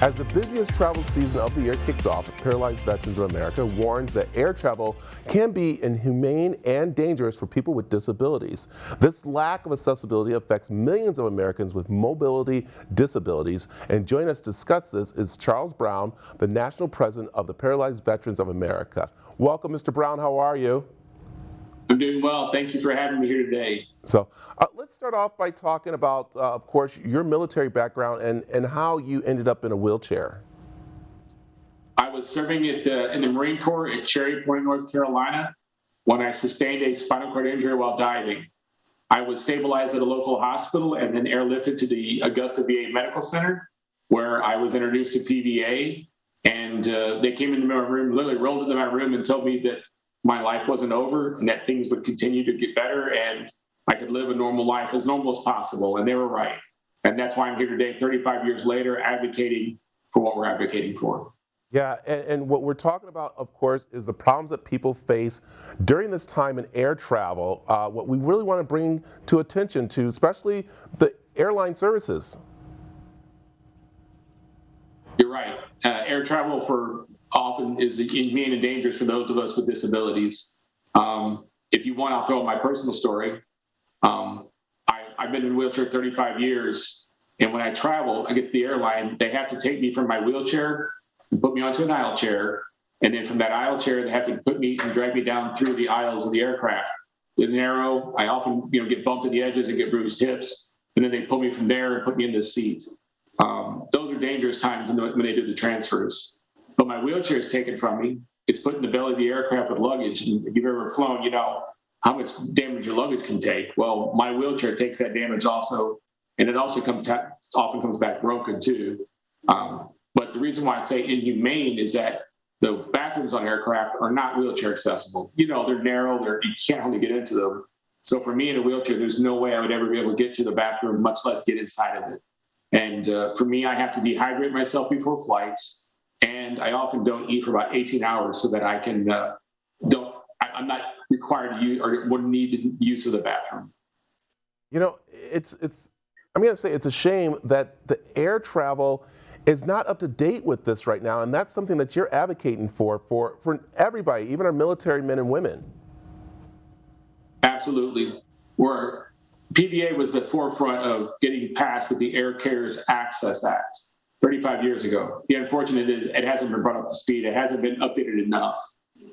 As the busiest travel season of the year kicks off, Paralyzed Veterans of America warns that air travel can be inhumane and dangerous for people with disabilities. This lack of accessibility affects millions of Americans with mobility disabilities. And joining us to discuss this is Charles Brown, the National President of the Paralyzed Veterans of America. Welcome, Mr. Brown. How are you? I'm doing well. Thank you for having me here today. So let's start off by talking about, of course, your military background and how you ended up in a wheelchair. I was serving in the Marine Corps at Cherry Point, North Carolina, when I sustained a spinal cord injury while diving. I was stabilized at a local hospital and then airlifted to the Augusta VA Medical Center, where I was introduced to PVA. And they came into my room, literally rolled into my room and told me that my life wasn't over and that things would continue to get better and I could live a normal life, as normal as possible. And they were right. And that's why I'm here today, 35 years later, advocating for what we're advocating for. Yeah, and what we're talking about, of course, is the problems that people face during this time in air travel. What we really want to bring to attention to, especially the airline services. You're right. Air travel for often is inhumane and dangerous for those of us with disabilities. If you want, I'll throw in my personal story. I've been in a wheelchair 35 years, and when I travel, I get to the airline, they have to take me from my wheelchair and put me onto an aisle chair, and then from that aisle chair, they have to put me and drag me down through the aisles of the aircraft. It's narrow. I often, get bumped at the edges and get bruised hips, and then they pull me from there and put me in the seat. Those are dangerous times when they do the transfers. But my wheelchair is taken from me. It's put in the belly of the aircraft with luggage. And if you've ever flown, you know how much damage your luggage can take. Well, my wheelchair takes that damage also, and it also often comes back broken too. But the reason why I say inhumane is that the bathrooms on aircraft are not wheelchair accessible. They're narrow. You can't hardly get into them. So for me in a wheelchair, there's no way I would ever be able to get to the bathroom, much less get inside of it. And for me, I have to dehydrate myself before flights. And I often don't eat for about 18 hours so that I can, I'm not required to use or would need the use of the bathroom. I'm going to say it's a shame that the air travel is not up to date with this right now. And that's something that you're advocating for everybody, even our military men and women. Absolutely. PVA was the forefront of getting passed with the Air Carriers Access Act 35 years ago. The unfortunate is it hasn't been brought up to speed. It hasn't been updated enough.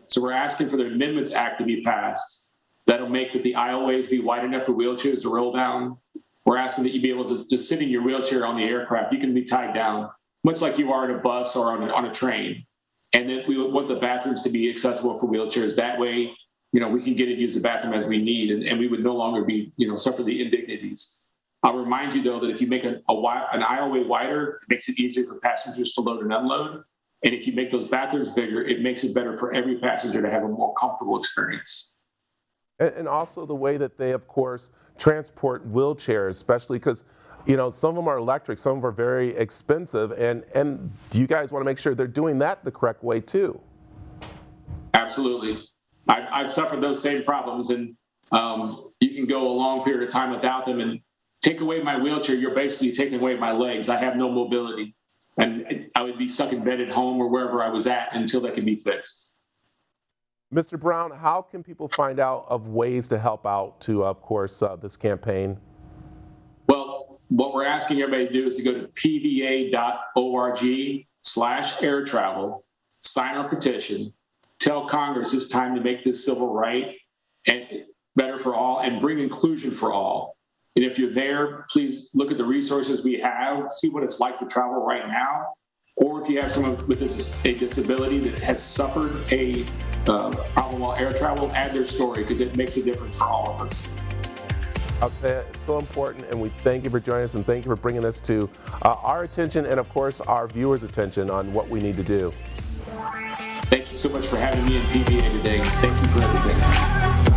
So we're asking for the Amendments Act to be passed. That'll make that the aisleways be wide enough for wheelchairs to roll down. We're asking that you be able to just sit in your wheelchair on the aircraft. You can be tied down, much like you are in a bus or on a train. And then we want the bathrooms to be accessible for wheelchairs. That way, we can get and use the bathroom as we need, and we would no longer be, suffer the indignities. I'll remind you, though, that if you make an aisleway wider, it makes it easier for passengers to load and unload. And if you make those bathrooms bigger, it makes it better for every passenger to have a more comfortable experience. And also the way that they, of course, transport wheelchairs, especially because, some of them are electric, some of them are very expensive, and you guys want to make sure they're doing that the correct way, too. Absolutely. I've suffered those same problems, and you can go a long period of time without them. And take away my wheelchair, you're basically taking away my legs. I have no mobility, and I would be stuck in bed at home or wherever I was at until that can be fixed. Mr. Brown, how can people find out of ways to help out to, of course, this campaign? Well, what we're asking everybody to do is to go to pva.org/air travel, sign our petition. Tell Congress it's time to make this civil right and better for all and bring inclusion for all. And if you're there, please look at the resources we have, see what it's like to travel right now. Or if you have someone with a disability that has suffered a problem while air travel, add their story because it makes a difference for all of us. I'll say it's so important, and we thank you for joining us and thank you for bringing this to our attention and, of course, our viewers' attention on what we need to do. Thank you so much for having me in PVA today. Thank you for everything.